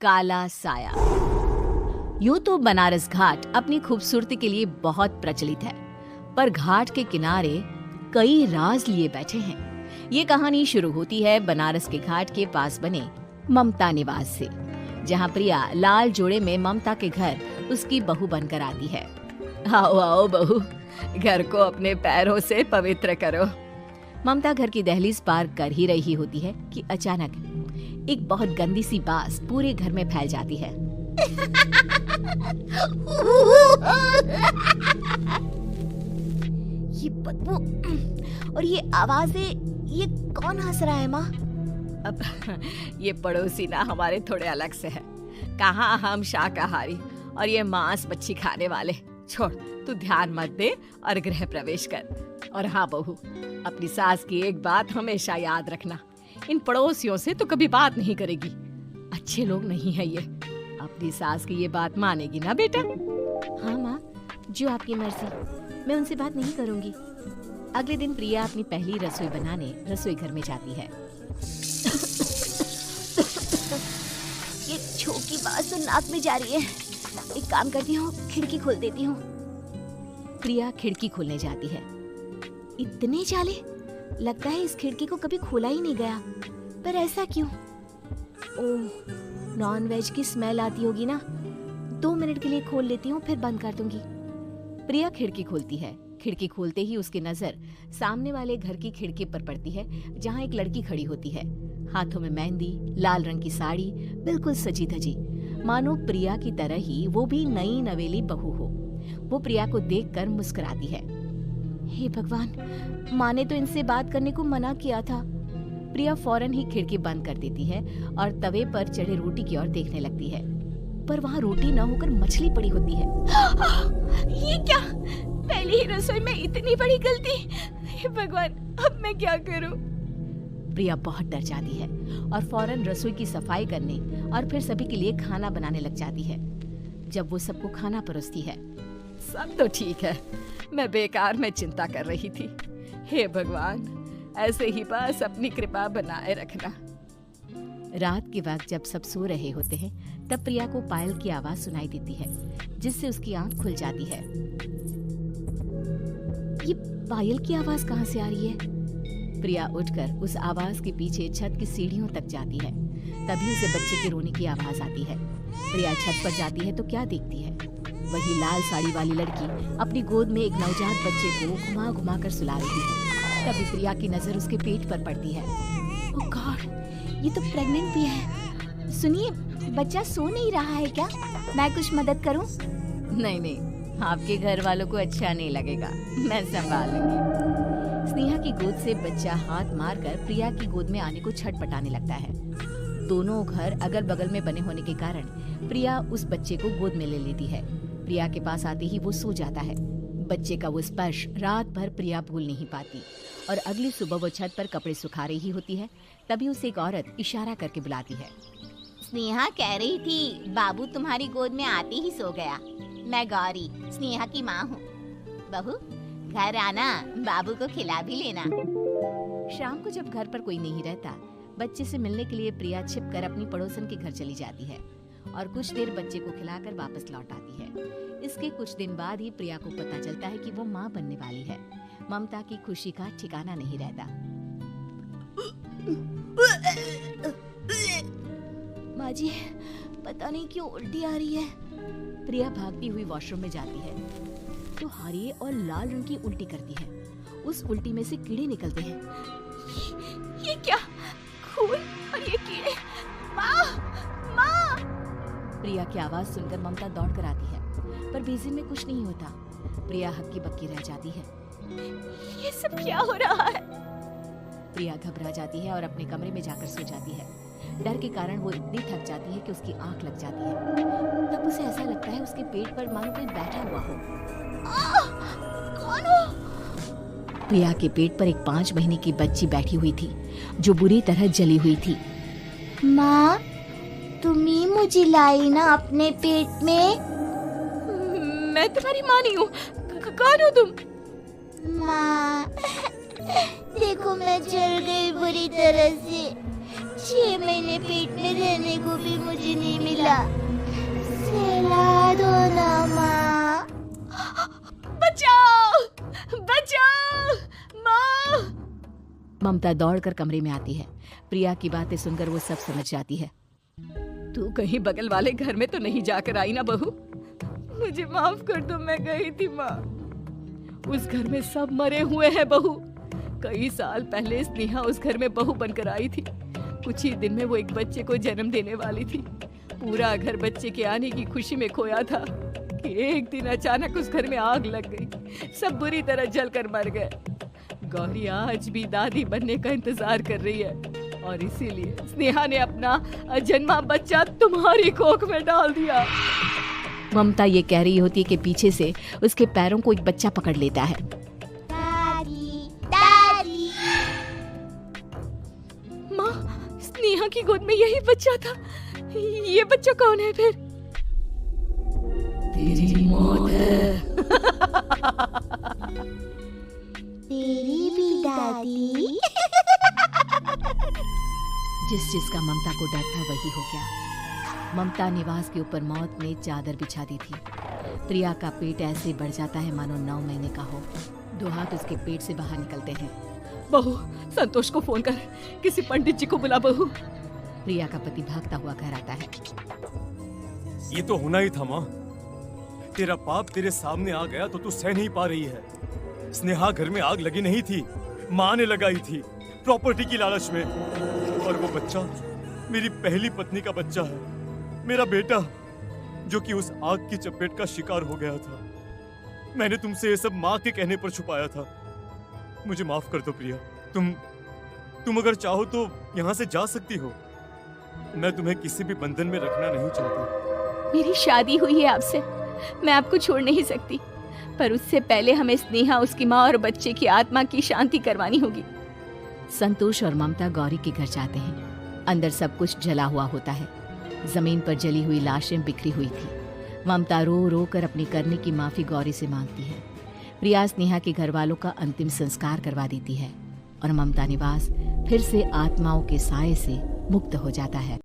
काला साया। यूं तो बनारस घाट अपनी खूबसूरती के लिए बहुत प्रचलित है, पर घाट के किनारे कई राज लिए बैठे हैं। ये कहानी शुरू होती है बनारस के घाट के पास बने ममता निवास से, जहाँ प्रिया लाल जोड़े में ममता के घर उसकी बहू बनकर आती है। आओ आओ बहू, घर को अपने पैरों से पवित्र करो। ममता घर की दहलीज पार कर ही रही होती है कि अचानक एक बहुत गंदी सी बास पूरे घर में फैल जाती है। ये बदबू और ये आवाजें, ये कौन हंस रहा है माँ? अब ये पड़ोसी ना हमारे थोड़े अलग से है। कहाँ हम शाकाहारी और ये मांस मच्छी खाने वाले। छोड़, तू ध्यान मत दे और गृह प्रवेश कर। और हाँ बहू, अपनी सास की एक बात हमेशा याद रखना, इन पड़ोसियों से तो कभी बात नहीं करेगी। अच्छे लोग नहीं है ये। अपनी सास की ये बात मानेगी ना बेटा? हाँ माँ, जो आपकी मर्जी, मैं उनसे बात नहीं करूंगी। अगले दिन प्रिया अपनी पहली रसोई बनाने रसोई घर में जाती है। ये छोकी बात तो नाक में जा रही है। एक काम करती हूँ, खिड़की खोल देती हूँ। प्रिया खिड़की खोलने जाती है। इतने चाले, लगता है इस खिड़की को कभी खोला ही नहीं गया। पर ऐसा क्यों? ओह, नॉन वेज की स्मेल आती होगी ना। 2 मिनट के लिए खोल लेती हूँ, फिर बंद कर दूंगी। प्रिया खिड़की खोलती है। खिड़की खोलते ही उसकी नजर सामने वाले घर की खिड़की पर पड़ती है, जहाँ एक लड़की खड़ी होती है। हाथों में मेहंदी, लाल रंग की साड़ी, बिल्कुल सजी धजी, मानो प्रिया की तरह ही वो भी नई नवेली बहू हो। वो प्रिया को देखकर मुस्कुराती है। हे भगवान, माँ ने तो इनसे बात करने को मना किया था। प्रिया फौरन ही खिड़की बंद कर देती है और तवे पर चढ़े रोटी की ओर देखने लगती है, पर वहाँ रोटी न होकर मछली पड़ी होती है। ये क्या? पहली ही रसोई में इतनी बड़ी गलती। हे भगवान, अब मैं क्या करूं? प्रिया बहुत डर जाती है और फौरन रसोई की सफाई करने और फिर सभी के लिए खाना बनाने लग जाती है। जब वो सबको खाना परोसती है, सब तो ठीक है, मैं बेकार में चिंता कर रही थी। हे भगवान, ऐसे ही बस अपनी कृपा बनाए रखना। रात के वक्त जब सब सो रहे होते हैं, तब प्रिया को पायल की आवाज सुनाई देती है, जिससे उसकी आंख खुल जाती है। ये पायल की आवाज कहाँ से आ रही है? प्रिया उठकर उस आवाज के पीछे छत की सीढ़ियों तक जाती है। तभी उसे बच्चे के रोने की आवाज आती है। प्रिया छत पर जाती है तो क्या देखती है? वही लाल साड़ी वाली लड़की अपनी गोद में एक नवजात बच्चे को घुमा घुमा कर सुला रही है। तभी प्रिया की नजर उसके पेट पर पड़ती है। ओह गॉड, ये तो प्रेग्नेंट भी है। सुनिए, बच्चा सो नहीं रहा है क्या? मैं कुछ मदद करूं? नहीं नहीं, आपके घर वालों को अच्छा नहीं लगेगा, मैं संभाल लूंगी। स्नेहा की गोद से बच्चा हाथ मारकर प्रिया की गोद में आने को छटपटाने लगता है। दोनों घर अगल बगल में बने होने के कारण प्रिया उस बच्चे को गोद में ले लेती है। प्रिया के पास आते ही वो सो जाता है। बच्चे का वो स्पर्श रात भर प्रिया भूल नहीं पाती और अगली सुबह वो छत पर कपड़े सुखा रही होती है। तभी उसे एक औरत इशारा करके बुलाती है। स्नेहा कह रही थी बाबू तुम्हारी गोद में आते ही सो गया। मैं गौरी, स्नेहा की माँ हूँ। बहू, घर आना, बाबू को खिला भी लेना। शाम को जब घर पर कोई नहीं रहता, बच्चे से मिलने के लिए प्रिया छिपकर अपनी पड़ोसन के घर चली जाती है और कुछ देर बच्चे को खिलाकर वापस लौट आती है। इसके कुछ दिन बाद ही प्रिया को पता चलता है कि वो माँ बनने वाली है। ममता की खुशी का ठिकाना नहीं रहता। माँ जी, पता नहीं क्यों उल्टी आ रही है। प्रिया भागती हुई वॉशरूम में जाती है तो हरे और लाल रंग की उल्टी करती है। उस उल्टी में से कीड़े निकलते हैं। ये क्या? खून और ये कीड़े! माँ! माँ! प्रिया की आवाज सुनकर ममता दौड़ कर आती है, पर बेसिन में कुछ नहीं होता। प्रिया हक्की बक्की रह जाती है। ये सब क्या हो रहा है? प्रिया घबरा जाती है और अपने कमरे में जाकर सो जाती है। डर के कारण वो इतनी थक जाती है कि उसकी आंख लग जाती है। तब उसे ऐसा लगता है उसके पेट पर मानो कोई बैठा हुआ हो। कौन हो? प्रिया के पेट पर एक 5 महीने की बच्ची बैठी हुई थी, जो बुरी तरह जली हुई थी। माँ, तुम ही मुझे लाई ना अपने पेट में? मैं तुम्हारी माँ नहीं हूँ। कौन हो तुम? माँ, देखो मैं जल गई बुरी तरह से। 6 महीने पेट में रहने को भी मुझे नहीं मिला। सिला दो ना माँ। बचाओ, बचाओ, माँ। ममता दौड़कर कमरे में आती है। प्रिया की बातें सुनकर वो सब समझ जाती है। तू कहीं बगल वाले घर में तो नहीं जाकर आई ना बहू? मुझे माफ कर दो, मैं गई थी माँ। उस घर में सब मरे हुए हैं बहू। कई साल पहले स्नेहा उस घर में बहू बनकर आई थी। कुछ ही दिन में वो एक बच्चे को जन्म देने वाली थी। पूरा घर बच्चे के आने की खुशी में खोया था कि एक दिन अचानक उस घर में आग लग गई। सब बुरी तरह जलकर मर गए। गौरी आज भी दादी बनने का इंतजार कर रही है और इसीलिए स्नेहा ने अपना अजन्मा बच्चा तुम्हारी कोख में डाल दिया। ममता ये कह रही होती है कि पीछे से उसके पैरों को एक बच्चा पकड़ लेता है। दादी, दादी। माँ, स्नेहा की गोद में यही बच्चा था। ये बच्चा कौन है फिर? तेरी मौत है। तेरी भी दादी। जिस जिसका ममता को डर था वही हो गया। ममता निवास के ऊपर मौत ने चादर बिछा दी थी। प्रिया का पेट ऐसे बढ़ जाता है मानो 9 महीने का हो। 2 हाथ उसके पेट से बाहर निकलते हैं। बहू, संतोष को फोन कर, किसी पंडित जी को बुला बहू। प्रिया का पति भागता हुआ घर आता है। ये तो होना ही था माँ। तेरा पाप तेरे सामने आ गया तो तू सह नहीं पा रही है। स्नेहा घर में आग लगी नहीं थी, माँ ने लगाई थी प्रॉपर्टी की लालच में। और वो बच्चा मेरी पहली पत्नी का बच्चा है, मेरा बेटा, जो कि उस आग की चपेट का शिकार हो गया था। मैंने तुमसे ये सब माँ के कहने पर छुपाया था। मुझे माफ कर दो प्रिया। तुम अगर चाहो तो यहाँ से जा सकती हो। मैं तुम्हें किसी भी बंधन में रखना नहीं चाहता। मेरी शादी हुई है आपसे, मैं आपको छोड़ नहीं सकती, पर उससे पहले हमें स्नेहा, उसकी माँ और बच्चे की आत्मा की शांति करवानी होगी। संतोष और ममता गौरी के घर जाते हैं। अंदर सब कुछ जला हुआ होता है। जमीन पर जली हुई लाशें बिखरी हुई थी। ममता रो रो कर अपनी करने की माफी गौरी से मांगती है। प्रिया स्नेहा के घर वालों का अंतिम संस्कार करवा देती है और ममता निवास फिर से आत्माओं के साए से मुक्त हो जाता है।